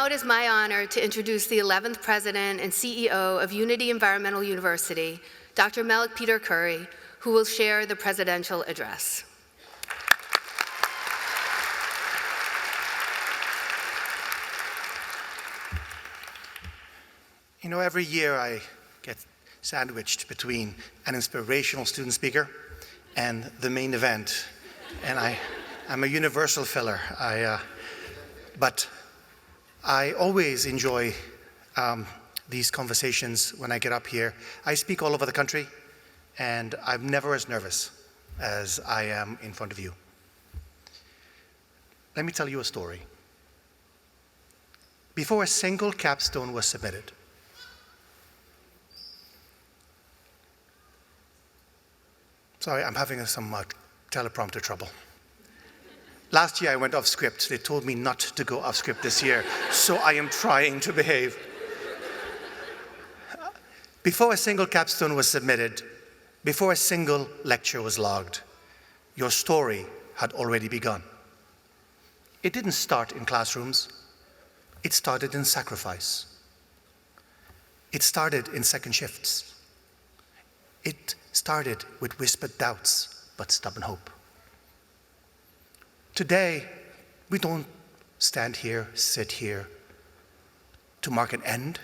it is my honor to introduce the 11th President and CEO of Unity Environmental University, Dr. Melik Peter Khoury, who will share the presidential address. You know, every year I get sandwiched between an inspirational student speaker and the main event, and I'm a universal filler. But I always enjoy these conversations when I get up here. I speak all over the country, and I'm never as nervous as I am in front of you. Let me tell you a story. Before a single capstone was submitted, sorry, I'm having some teleprompter trouble. Last year I went off script. They told me not to go off script this year, so I am trying to behave. Before a single capstone was submitted, before a single lecture was logged, your story had already begun. It didn't start in classrooms. It started in sacrifice. It started in second shifts. It started with whispered doubts, but stubborn hope. Today, we don't stand here, sit here to mark an end.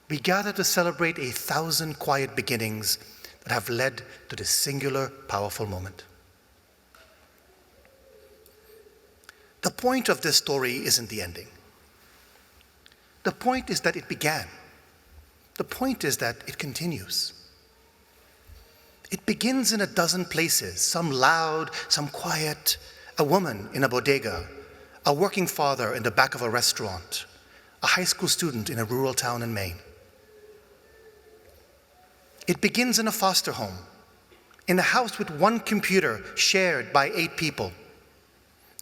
We gather to celebrate 1,000 quiet beginnings that have led to this singular, powerful moment. The point of this story isn't the ending. The point is that it began. The point is that it continues. It begins in a dozen places, some loud, some quiet, a woman in a bodega, a working father in the back of a restaurant, a high school student in a rural town in Maine. It begins in a foster home, in a house with one computer shared by 8 people,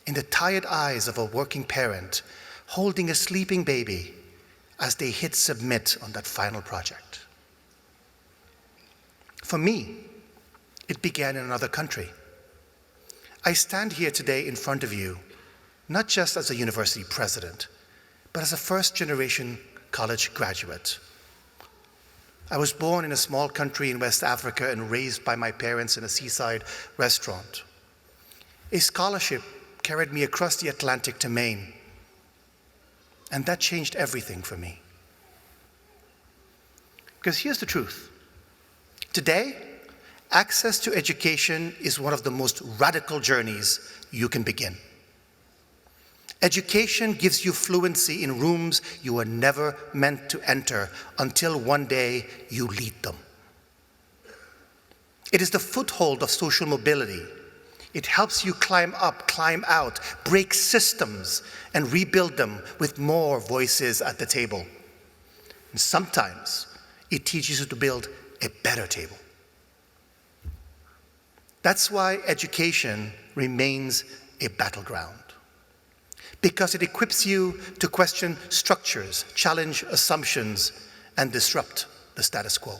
in the tired eyes of a working parent holding a sleeping baby as they hit submit on that final project. For me, it began in another country. I stand here today in front of you, not just as a university president, but as a first-generation college graduate. I was born in a small country in West Africa and raised by my parents in a seaside restaurant. A scholarship carried me across the Atlantic to Maine, and that changed everything for me. Because here's the truth. Today, access to education is one of the most radical journeys you can begin. Education gives you fluency in rooms you were never meant to enter until one day you lead them. It is the foothold of social mobility. It helps you climb up, climb out, break systems, and rebuild them with more voices at the table. And sometimes it teaches you to build a better table. That's why education remains a battleground, because it equips you to question structures, challenge assumptions, and disrupt the status quo.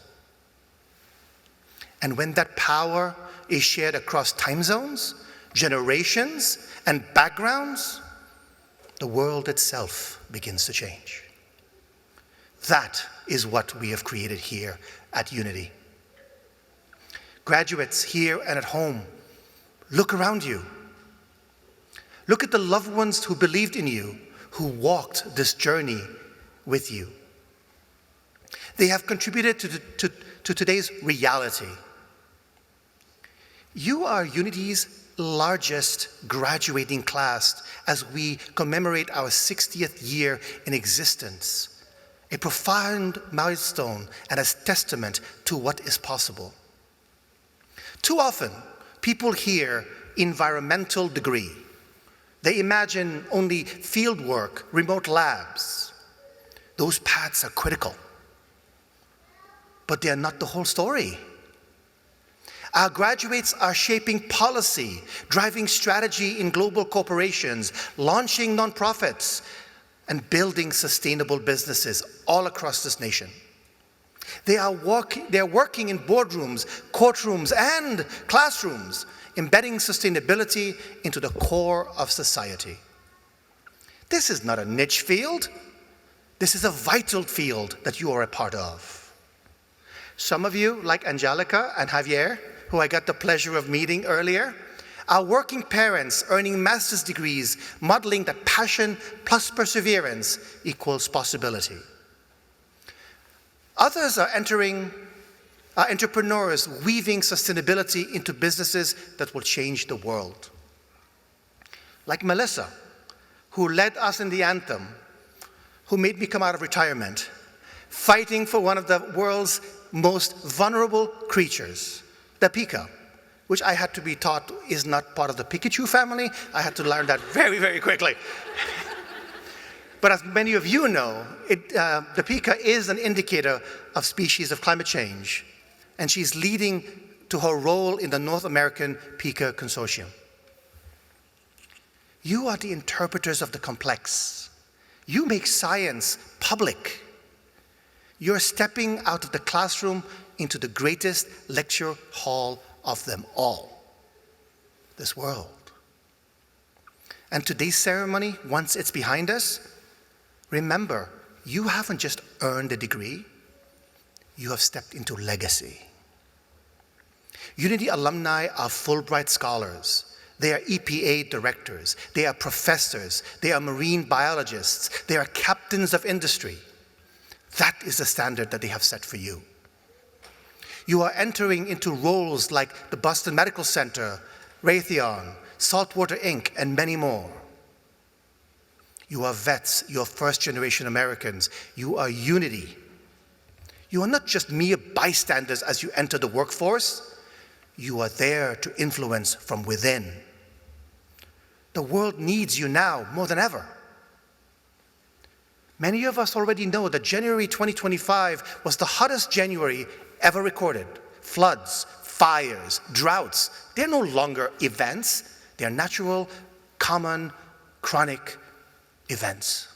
And when that power is shared across time zones, generations, and backgrounds, the world itself begins to change. That is what we have created here at Unity. Graduates here and at home, look around you. Look at the loved ones who believed in you, who walked this journey with you. They have contributed to today's reality. You are Unity's largest graduating class as we commemorate our 60th year in existence, a profound milestone and a testament to what is possible. Too often, people hear environmental degree. They imagine only field work, remote labs. Those paths are critical, but they are not the whole story. Our graduates are shaping policy, driving strategy in global corporations, launching nonprofits, and building sustainable businesses all across this nation. They are working in boardrooms, courtrooms, and classrooms, embedding sustainability into the core of society. This is not a niche field. This is a vital field that you are a part of. Some of you, like Angelica and Javier, who I got the pleasure of meeting earlier, are working parents earning master's degrees, modeling that passion plus perseverance equals possibility. Others are entrepreneurs weaving sustainability into businesses that will change the world. Like Melissa, who led us in the anthem, who made me come out of retirement, fighting for one of the world's most vulnerable creatures, the pika, which I had to be taught is not part of the Pikachu family. I had to learn that very, very quickly. But as many of you know, the pika is an indicator of species of climate change, and she's leading to her role in the North American Pika Consortium. You are the interpreters of the complex. You make science public. You're stepping out of the classroom into the greatest lecture hall of them all, this world. And today's ceremony, once it's behind us, remember, you haven't just earned a degree, you have stepped into legacy. Unity alumni are Fulbright scholars. They are EPA directors. They are professors. They are marine biologists. They are captains of industry. That is the standard that they have set for you. You are entering into roles like the Boston Medical Center, Raytheon, Saltwater Inc., and many more. You are vets, you are first-generation Americans, you are unity. You are not just mere bystanders as you enter the workforce, you are there to influence from within. The world needs you now more than ever. Many of us already know that January 2025 was the hottest January ever recorded. Floods, fires, droughts, they're no longer events. They're natural, common, chronic events.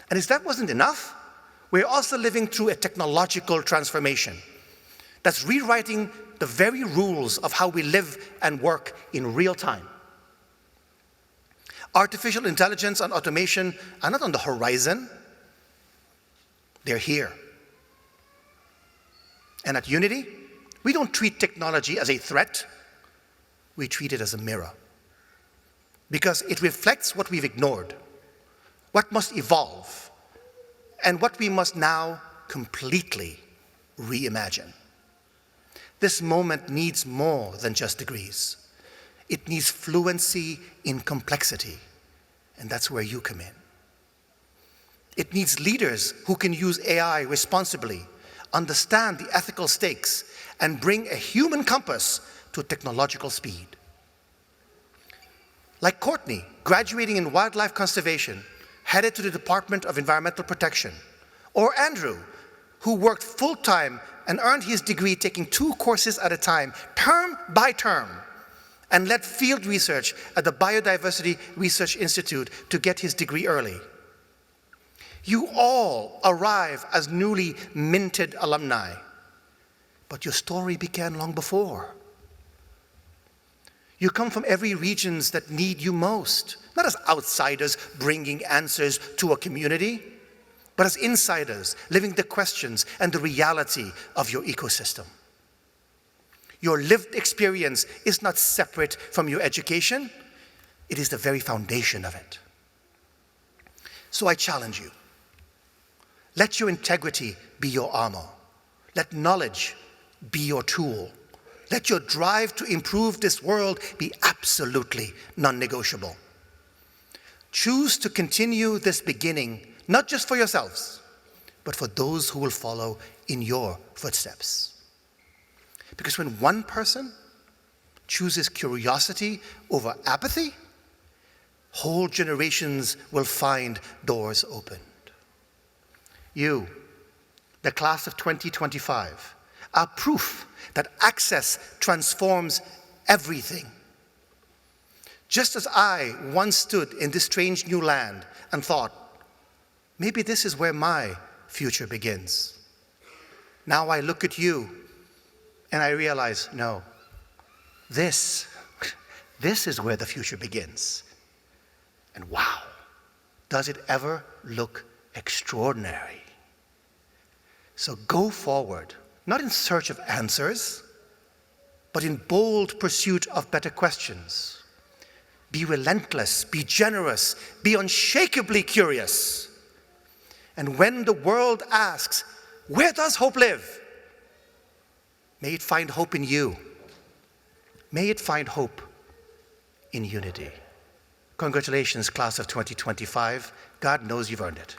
And if that wasn't enough, we're also living through a technological transformation that's rewriting the very rules of how we live and work in real time. Artificial intelligence and automation are not on the horizon, they're here. And at Unity, we don't treat technology as a threat, we treat it as a mirror. Because it reflects what we've ignored, what must evolve, and what we must now completely reimagine. This moment needs more than just degrees. It needs fluency in complexity, and that's where you come in. It needs leaders who can use AI responsibly, understand the ethical stakes, and bring a human compass to technological speed. Like Courtney, graduating in wildlife conservation, headed to the Department of Environmental Protection, or Andrew, who worked full-time and earned his degree taking 2 courses at a time, term by term, and led field research at the Biodiversity Research Institute to get his degree early. You all arrive as newly minted alumni, but your story began long before. You come from every regions that need you most, not as outsiders bringing answers to a community, but as insiders living the questions and the reality of your ecosystem. Your lived experience is not separate from your education, it is the very foundation of it. So I challenge you. Let your integrity be your armor. Let knowledge be your tool. Let your drive to improve this world be absolutely non-negotiable. Choose to continue this beginning, not just for yourselves, but for those who will follow in your footsteps. Because when one person chooses curiosity over apathy, whole generations will find doors opened. You, the class of 2025, are proof that access transforms everything. Just as I once stood in this strange new land and thought, maybe this is where my future begins. Now I look at you and I realize, no, this is where the future begins. And wow, does it ever look extraordinary? So go forward, not in search of answers, but in bold pursuit of better questions. Be relentless, be generous, be unshakably curious. And when the world asks, where does hope live? May it find hope in you. May it find hope in unity. Congratulations, class of 2025. God knows you've earned it.